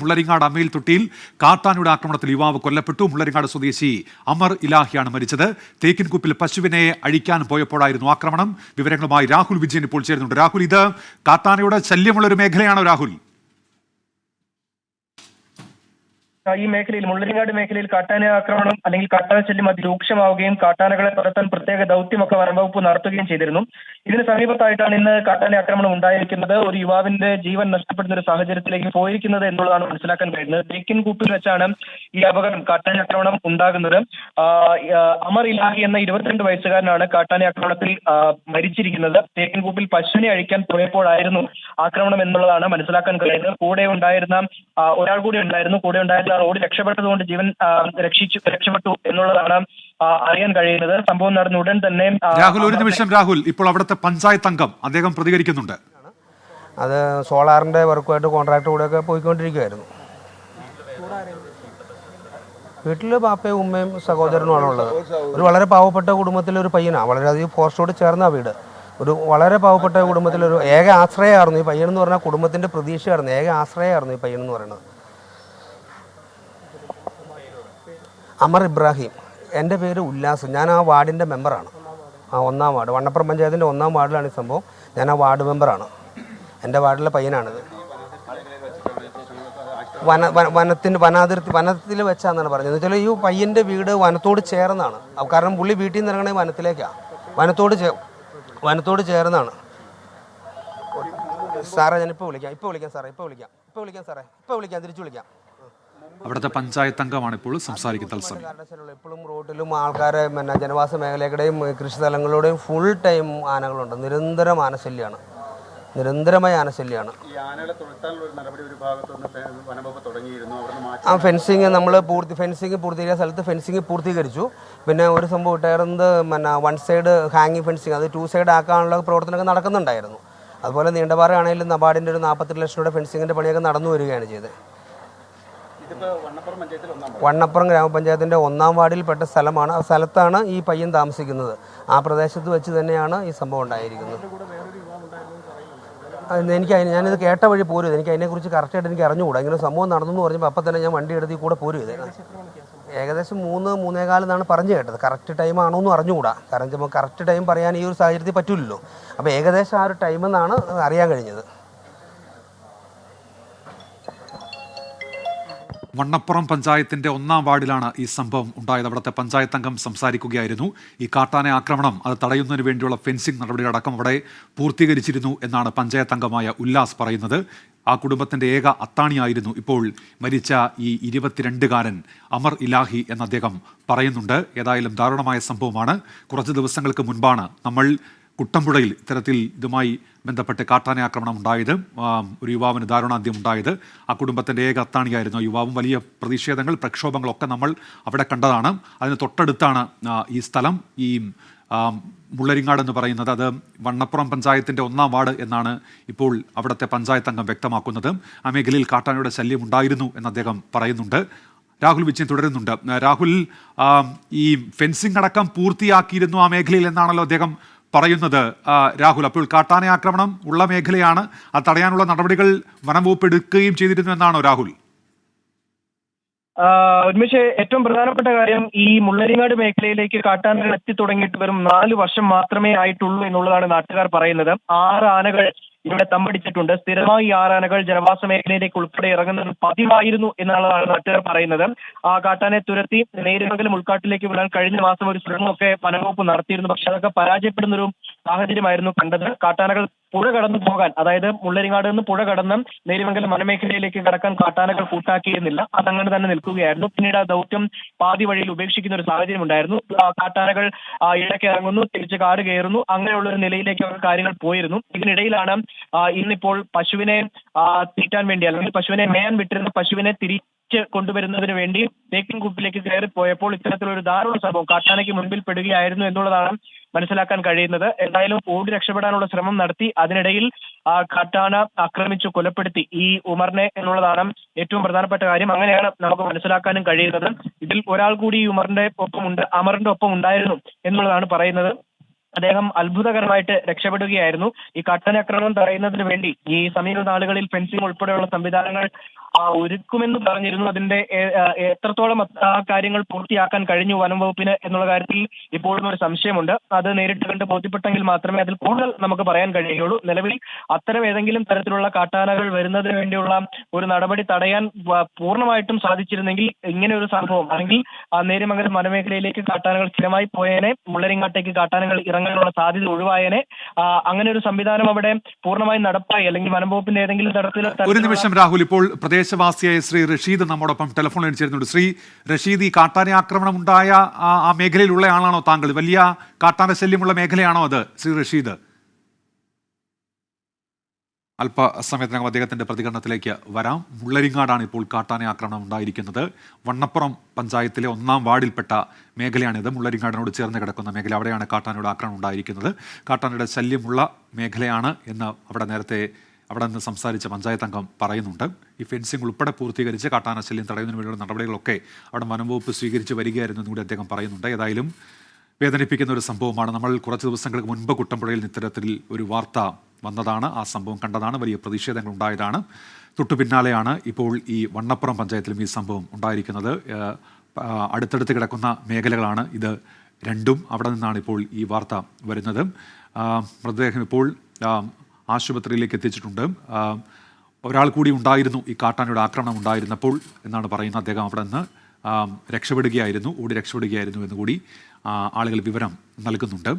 മുള്ളരിങ്ങാട് അമ്മയിൽ തൊട്ടിയിൽ കാട്ടാനയുടെ ആക്രമണത്തിൽ യുവാവ് കൊല്ലപ്പെട്ടു. മുള്ളരിങ്ങാട് സ്വദേശി അമർ ഇലാഹിയാണ് മരിച്ചത്. തേക്കിൻകുപ്പിൽ പശുവിനെ അഴിക്കാൻ പോയപ്പോഴായിരുന്നു ആക്രമണം. വിവരങ്ങളുമായി രാഹുൽ വിജയൻ ഇപ്പോൾ ചേരുന്നുണ്ട്. രാഹുൽ, ഇത് കാട്ടാനയുടെ ശല്യമുള്ള ഒരു മേഖലയാണോ രാഹുൽ? ഈ മേഖലയിൽ മുള്ളരിങ്ങാട് മേഖലയിൽ കാട്ടാന ആക്രമണം അല്ലെങ്കിൽ കാട്ടാന ശല്യം അതിരൂക്ഷമാവുകയും കാട്ടാനകളെ തുരത്താൻ പ്രത്യേക ദൗത്യമൊക്കെ വനംവകുപ്പ് നടത്തുകയും ചെയ്തിരുന്നു. ഇതിന് സമീപത്തായിട്ടാണ് ഇന്ന് കാട്ടാന ആക്രമണം ഉണ്ടായിരിക്കുന്നത്. ഒരു യുവാവിന്റെ ജീവൻ നഷ്ടപ്പെടുന്ന ഒരു സാഹചര്യത്തിലേക്ക് പോയിരിക്കുന്നത് എന്നുള്ളതാണ് മനസ്സിലാക്കാൻ കഴിയുന്നത്. തേക്കിൻകൂപ്പിൽ വെച്ചാണ് ഈ അപകടം, കാട്ടാന ആക്രമണം ഉണ്ടാകുന്നത്. അമർ ഇലാഹി എന്ന 22 വയസ്സുകാരനാണ് കാട്ടാന ആക്രമണത്തിൽ മരിച്ചിരിക്കുന്നത്. തേക്കിൻകൂപ്പിൽ പശുവിനെ അഴിക്കാൻ പോയപ്പോഴായിരുന്നു ആക്രമണം എന്നുള്ളതാണ് മനസ്സിലാക്കാൻ കഴിയുന്നത്. കൂടെ ഉണ്ടായിരുന്ന ഒരാൾ കൂടി ഉണ്ടായിരുന്നു. കൂടെ ഉണ്ടായിരുന്ന റോഡ് രക്ഷപ്പെട്ടതുകൊണ്ട് ജീവൻ രക്ഷപ്പെട്ടു എന്നുള്ളതാണ് അറിയാൻ കഴിയുന്നത്. സംഭവം നടന്ന ഉടൻ തന്നെ രാഹുൽ, ഒരു നിമിഷം രാഹുൽ, ഇപ്പോൾ അവിടുത്തെ പഞ്ചായത്ത് അംഗം അദ്ദേഹം പ്രതികരിക്കുന്നുണ്ട്. അത് സോളാറിന്റെ വർക്കുമായിട്ട് കോൺട്രാക്ട് കൂടെയൊക്കെ പോയിക്കൊണ്ടിരിക്കുകയായിരുന്നു. വീട്ടിൽ പാപ്പയും ഉമ്മയും സഹോദരനുമാണ് ഉള്ളത്. ഒരു വളരെ പാവപ്പെട്ട കുടുംബത്തിലെ ഒരു പയ്യനാണ്. വളരെയധികം ഫോറസ്റ്റോട് ചേർന്ന വീട്. ഒരു വളരെ പാവപ്പെട്ട കുടുംബത്തിലൊരു ഏക ആശ്രയമായിരുന്നു ഈ പയ്യനെന്ന് പറഞ്ഞാൽ. കുടുംബത്തിന്റെ പ്രതീക്ഷയായിരുന്നു, ഏക ആശ്രയമായിരുന്നു ഈ പയ്യനെന്ന് പറയുന്നത്. അമർ ഇബ്രാഹിം. എൻ്റെ പേര് ഉല്ലാസ്. ഞാൻ ആ വാർഡിൻ്റെ മെമ്പറാണ്. ആ 1-ാം വാർഡ്, വണ്ണപ്പുറം പഞ്ചായത്തിൻ്റെ 1-ാം വാർഡിലാണ് ഈ സംഭവം. ഞാൻ ആ വാർഡ് മെമ്പറാണ്. എൻ്റെ വാർഡിലെ പയ്യനാണിത്. വനത്തിൽ വെച്ചാന്നാണ് പറഞ്ഞത്. എന്ന് വെച്ചാൽ ഈ പയ്യൻ്റെ വീട് വനത്തോട് ചേർന്നാണ്. കാരണം പുള്ളി വീട്ടിൽ നിന്ന് ഇറങ്ങണേ വനത്തിലേക്കാണ്. വനത്തോട് ചേർന്നാണ്. സാറേ, ഞാൻ ഇപ്പോൾ വിളിക്കാം സാറേ, തിരിച്ചു വിളിക്കാം. അവിടുത്തെ പഞ്ചായത്ത് അംഗമാണ് ഇപ്പോൾ സംസാരിക്കുന്നത്. എപ്പോഴും റോഡിലും ആൾക്കാരെ ജനവാസ മേഖലകളുടെയും കൃഷിസ്ഥലങ്ങളുടെയും ഫുൾ ടൈം ആനകളുണ്ട്. നിരന്തരമായ ആനശല്യമാണ്. ആ ഫെൻസിങ് നമ്മൾ പൂർത്തീകരിച്ച സ്ഥലത്ത് ഫെൻസിങ് പൂർത്തീകരിച്ചു. പിന്നെ ഒരു സംഭവം ഉണ്ടായിരുന്നത് 1 സൈഡ് ഹാങ്ങിങ് ഫെൻസിങ്, അത് 2 സൈഡ് ആക്കാനുള്ള പ്രവർത്തനമൊക്കെ നടക്കുന്നുണ്ടായിരുന്നു. അതുപോലെ നീണ്ടപാറയാണെങ്കിലും നബാർഡിൻ്റെ ഒരു 48 ലക്ഷം രൂപയുടെ ഫെൻസിങ്ങിൻ്റെ പണിയൊക്കെ നടന്നു വരികയാണ് ചെയ്തത്. വണ്ണപ്പുറം ഗ്രാമപഞ്ചായത്തിൻ്റെ 1-ാം വാർഡിൽപ്പെട്ട സ്ഥലമാണ്. ആ സ്ഥലത്താണ് ഈ പയ്യൻ താമസിക്കുന്നത്. ആ പ്രദേശത്ത് വെച്ച് തന്നെയാണ് ഈ സംഭവം ഉണ്ടായിരിക്കുന്നത്. ഞാനിത് കേട്ട വഴി പോരും. എനിക്ക് അതിനെക്കുറിച്ച് കറക്റ്റായിട്ട് എനിക്ക് അറിഞ്ഞുകൂടാ. ഇങ്ങനെ സംഭവം നടന്നു പറഞ്ഞപ്പോൾ അപ്പം തന്നെ ഞാൻ വണ്ടി എടുത്ത് കൂടെ പോരും. ഏകദേശം 3-3:15 എന്നാണ് പറഞ്ഞു കേട്ടത്. കറക്റ്റ് ടൈം ആണോ എന്ന് അറിഞ്ഞുകൂടാ. കാരണം നമുക്ക് കറക്റ്റ് ടൈം പറയാൻ ഈ ഒരു സാഹചര്യത്തിൽ പറ്റില്ലല്ലോ. അപ്പോൾ ഏകദേശം ആ ഒരു ടൈമെന്നാണ് അറിയാൻ കഴിഞ്ഞത്. വണ്ണപ്പുറം പഞ്ചായത്തിന്റെ 1-ാം വാർഡിലാണ് ഈ സംഭവം ഉണ്ടായത്. അവിടുത്തെ പഞ്ചായത്ത് അംഗം സംസാരിക്കുകയായിരുന്നു. ഈ കാട്ടാന ആക്രമണം അത് തടയുന്നതിന് വേണ്ടിയുള്ള ഫെൻസിംഗ് നടപടികളടക്കം അവിടെ പൂർത്തീകരിച്ചിരുന്നു എന്നാണ് പഞ്ചായത്ത് അംഗമായ ഉല്ലാസ് പറയുന്നത്. ആ കുടുംബത്തിന്റെ ഏക അത്താണിയായിരുന്നു ഇപ്പോൾ മരിച്ച ഈ 22-കാരൻ അമർ ഇലാഹി എന്ന് അദ്ദേഹം പറയുന്നുണ്ട്. ഏതായാലും ദാരുണമായ സംഭവമാണ്. കുറച്ച് ദിവസങ്ങൾക്ക് മുൻപാണ് നമ്മൾ കുട്ടമ്പുഴയിൽ ഇത്തരത്തിൽ ഇതുമായി ബന്ധപ്പെട്ട് കാട്ടാന ആക്രമണം ഉണ്ടായത്. ഒരു യുവാവിന് ദാരുണാന്ത്യം ഉണ്ടായത്. ആ കുടുംബത്തിൻ്റെ ഏക അത്താണിയായിരുന്നു യുവാവും. വലിയ പ്രതിഷേധങ്ങൾ, പ്രക്ഷോഭങ്ങളൊക്കെ നമ്മൾ അവിടെ കണ്ടതാണ്. അതിന് തൊട്ടടുത്താണ് ഈ സ്ഥലം. ഈ മുള്ളരിങ്ങാട് എന്ന് പറയുന്നത് അത് വണ്ണപ്പുറം പഞ്ചായത്തിൻ്റെ 1-ാം വാർഡ് എന്നാണ് ഇപ്പോൾ അവിടുത്തെ പഞ്ചായത്ത് അംഗം വ്യക്തമാക്കുന്നത്. ആ മേഖലയിൽ കാട്ടാനയുടെ ശല്യം ഉണ്ടായിരുന്നു എന്ന് അദ്ദേഹം പറയുന്നുണ്ട്. രാഹുൽ വിജയൻ തുടരുന്നുണ്ട്. രാഹുൽ, ഈ ഫെൻസിംഗ് അടക്കം പൂർത്തിയാക്കിയിരുന്നു ആ മേഖലയിൽ എന്നാണല്ലോ അദ്ദേഹം പറയുന്നത്. രാഹുൽ, അപ്പോൾ കാട്ടാന ആക്രമണം ഉള്ള മേഖലയാണ്. അത് തടയാനുള്ള നടപടികൾ വനംവകുപ്പ് എടുക്കുകയും ചെയ്തിരുന്നു എന്നാണോ രാഹുൽ? ഒരുമിച്ച് ഏറ്റവും പ്രധാനപ്പെട്ട കാര്യം, ഈ മുള്ളരിങ്ങാട് മേഖലയിലേക്ക് കാട്ടാനകൾ എത്തി തുടങ്ങിയിട്ട് വെറും 4 വർഷം മാത്രമേ ആയിട്ടുള്ളൂ എന്നുള്ളതാണ് നാട്ടുകാർ പറയുന്നത്. 6 ആനകൾ ഇവിടെ തമ്പടിച്ചിട്ടുണ്ട്. സ്ഥിരമായി 6 ആനകൾ ജനവാസ മേഖലയിലേക്ക് ഉൾപ്പെടെ ഇറങ്ങുന്നത് പതിവായിരുന്നു എന്നുള്ളതാണ് നാട്ടുകാർ പറയുന്നത്. ആ കാട്ടാനെ തുരത്തി നേര്യമംഗലം ഉൾക്കാട്ടിലേക്ക് വിടാൻ കഴിഞ്ഞ മാസം ഒരു ശ്രമമൊക്കെ വനംവകുപ്പ് നടത്തിയിരുന്നു. പക്ഷെ അതൊക്കെ പരാജയപ്പെടുന്നൊരു സാഹചര്യമായിരുന്നു കണ്ടത്. കാട്ടാനകൾ പുഴ കടന്നു പോകാൻ, അതായത് മുള്ളരിങ്ങാട് നിന്ന് പുഴ കടന്ന് നേര്യമംഗലം വനമേഖലയിലേക്ക് കടക്കാൻ കാട്ടാനകൾ കൂട്ടാക്കിയിരുന്നില്ല. അതങ്ങനെ തന്നെ നിൽക്കുകയായിരുന്നു. പിന്നീട് ആ ദൗത്യം പാതി വഴിയിൽ ഉപേക്ഷിക്കുന്ന ഒരു സാഹചര്യം ഉണ്ടായിരുന്നു. കാട്ടാനകൾ ഇടയ്ക്ക് ഇറങ്ങുന്നു, തിരിച്ച് കാട് കയറുന്നു, അങ്ങനെയുള്ള ഒരു നിലയിലേക്കൊക്കെ കാര്യങ്ങൾ പോയിരുന്നു. ഇതിനിടയിലാണ് ഇന്നിപ്പോൾ പശുവിനെ തീറ്റാൻ വേണ്ടി, അല്ലെങ്കിൽ പശുവിനെ മേയാൻ വിട്ടിരുന്ന പശുവിനെ കൊണ്ടുവരുന്നതിന് വേണ്ടി തേക്കിൻകൂപ്പിലേക്ക് കയറിപ്പോയപ്പോൾ ഇത്തരത്തിലൊരു ദാരുണ സംഭവം കാട്ടാനയ്ക്ക് മുൻപിൽ പെടുകയായിരുന്നു എന്നുള്ളതാണ് മനസ്സിലാക്കാൻ കഴിയുന്നത്. എന്തായാലും ഓടി രക്ഷപ്പെടാനുള്ള ശ്രമം നടത്തി. അതിനിടയിൽ കാട്ടാന ആക്രമിച്ചു കൊലപ്പെടുത്തി ഈ ഉമറിനെ എന്നുള്ളതാണ് ഏറ്റവും പ്രധാനപ്പെട്ട കാര്യം. അങ്ങനെയാണ് നമുക്ക് മനസ്സിലാക്കാനും കഴിയുന്നത്. ഇതിൽ ഒരാൾ കൂടി ഈ അമറിന്റെ ഒപ്പം ഉണ്ടായിരുന്നു എന്നുള്ളതാണ് പറയുന്നത്. അദ്ദേഹം അത്ഭുതകരമായിട്ട് രക്ഷപ്പെടുകയായിരുന്നു. ഈ കാട്ടാന ആക്രമണം തടയുന്നതിന് വേണ്ടി ഈ സമീപ നാളുകളിൽ ഫെൻസിംഗ് ഉൾപ്പെടെയുള്ള സംവിധാനങ്ങൾ ഒരുക്കുമെന്ന് പറഞ്ഞിരുന്നു. അതിന്റെ എത്രത്തോളം ആ കാര്യങ്ങൾ പൂർത്തിയാക്കാൻ കഴിഞ്ഞു വനം വകുപ്പിന് എന്നുള്ള കാര്യത്തിൽ ഇപ്പോഴും ഒരു സംശയമുണ്ട്. അത് നേരിട്ട് കണ്ട് ബോധ്യപ്പെട്ടെങ്കിൽ മാത്രമേ അതിൽ കൂടുതൽ നമുക്ക് പറയാൻ കഴിയുകയുള്ളൂ. നിലവിൽ അത്തരം ഏതെങ്കിലും തരത്തിലുള്ള കാട്ടാനകൾ വരുന്നതിന് വേണ്ടിയുള്ള ഒരു നടപടി തടയാൻ പൂർണ്ണമായിട്ടും സാധിച്ചിരുന്നെങ്കിൽ ഇങ്ങനെ ഒരു സംഭവം, അല്ലെങ്കിൽ നേര്യമംഗലം വനമേഖലയിലേക്ക് കാട്ടാനകൾ സ്ഥിരമായി പോയേനെ, മുള്ളരിങ്ങാട്ടേക്ക് കാട്ടാനകൾ ഇറങ്ങാനുള്ള സാധ്യത ഒഴിവായേനെ. അങ്ങനെ ഒരു സംവിധാനം അവിടെ പൂർണ്ണമായി നടപ്പായി, അല്ലെങ്കിൽ വനം വകുപ്പിന്റെ ഏതെങ്കിലും തരത്തിൽ. ഒരു നിമിഷം രാഹുൽ, ഇപ്പോൾ പ്രദേശവാസിയായ ശ്രീ റഷീദ് നമ്മോടൊപ്പം ടെലിഫോണിൽ ചേരുന്നുണ്ട്. ശ്രീ റഷീദ്, ഈ കാട്ടാന ആക്രമണം ഉണ്ടായ ആ മേഖലയിലുള്ള ആളാണോ താങ്കൾ? വലിയ കാട്ടാന ശല്യമുള്ള മേഖലയാണോ അത്, ശ്രീ റഷീദ്? അല്പസമയത്തിനകം അദ്ദേഹത്തിന്റെ പ്രതികരണത്തിലേക്ക് വരാം. മുള്ളരിങ്ങാടാണ് ഇപ്പോൾ കാട്ടാന ആക്രമണം ഉണ്ടായിരിക്കുന്നത്. വണ്ണപ്പുറം പഞ്ചായത്തിലെ 1-ാം വാർഡിൽപ്പെട്ട മേഖലയാണിത്. മുള്ളരിങ്ങാടിനോട് ചേർന്ന് കിടക്കുന്ന മേഖല, അവിടെയാണ് കാട്ടാനയുടെ ആക്രമണം ഉണ്ടായിരിക്കുന്നത്. കാട്ടാനയുടെ ശല്യമുള്ള മേഖലയാണ് എന്ന് അവിടെ നിന്ന് സംസാരിച്ച പഞ്ചായത്ത് അംഗം പറയുന്നുണ്ട്. ഈ ഫെൻസിംഗ് ഉൾപ്പെടെ പൂർത്തീകരിച്ച് കാട്ടാന ശല്യം തടയുന്നതിന് വേണ്ടിയുള്ള നടപടികളൊക്കെ അവിടെ വനം വകുപ്പ് സ്വീകരിച്ച് വരികയായിരുന്നു എന്നുകൂടി അദ്ദേഹം പറയുന്നുണ്ട്. ഏതായാലും വേദനിപ്പിക്കുന്ന ഒരു സംഭവമാണ്. നമ്മൾ കുറച്ച് ദിവസങ്ങൾക്ക് മുൻപ് കുട്ടമ്പുഴയിൽ ഇത്തരത്തിൽ ഒരു വാർത്ത വന്നതാണ്. ആ സംഭവം കണ്ടതാണ്. വലിയ പ്രതിഷേധങ്ങൾ ഉണ്ടായതാണ്. തൊട്ടു പിന്നാലെയാണ് ഇപ്പോൾ ഈ വണ്ണപ്പുറം പഞ്ചായത്തിലും ഈ സംഭവം ഉണ്ടായിരിക്കുന്നത്. അടുത്തടുത്ത് കിടക്കുന്ന മേഖലകളാണ് ഇത് രണ്ടും. അവിടെ നിന്നാണ് ഇപ്പോൾ ഈ വാർത്ത വരുന്നത്. മൃതദേഹം ഇപ്പോൾ ആശുപത്രിയിലേക്ക് എത്തിച്ചിട്ടുണ്ട്. ഒരാൾ കൂടി ഉണ്ടായിരുന്നു ഈ കാട്ടാനയുടെ ആക്രമണം ഉണ്ടായിരുന്നപ്പോൾ എന്നാണ് പറയുന്നത്. അദ്ദേഹം അവിടെ നിന്ന് ഓടി രക്ഷപ്പെടുകയായിരുന്നു എന്നുകൂടി ആളുകൾ വിവരം നൽകുന്നുണ്ട്.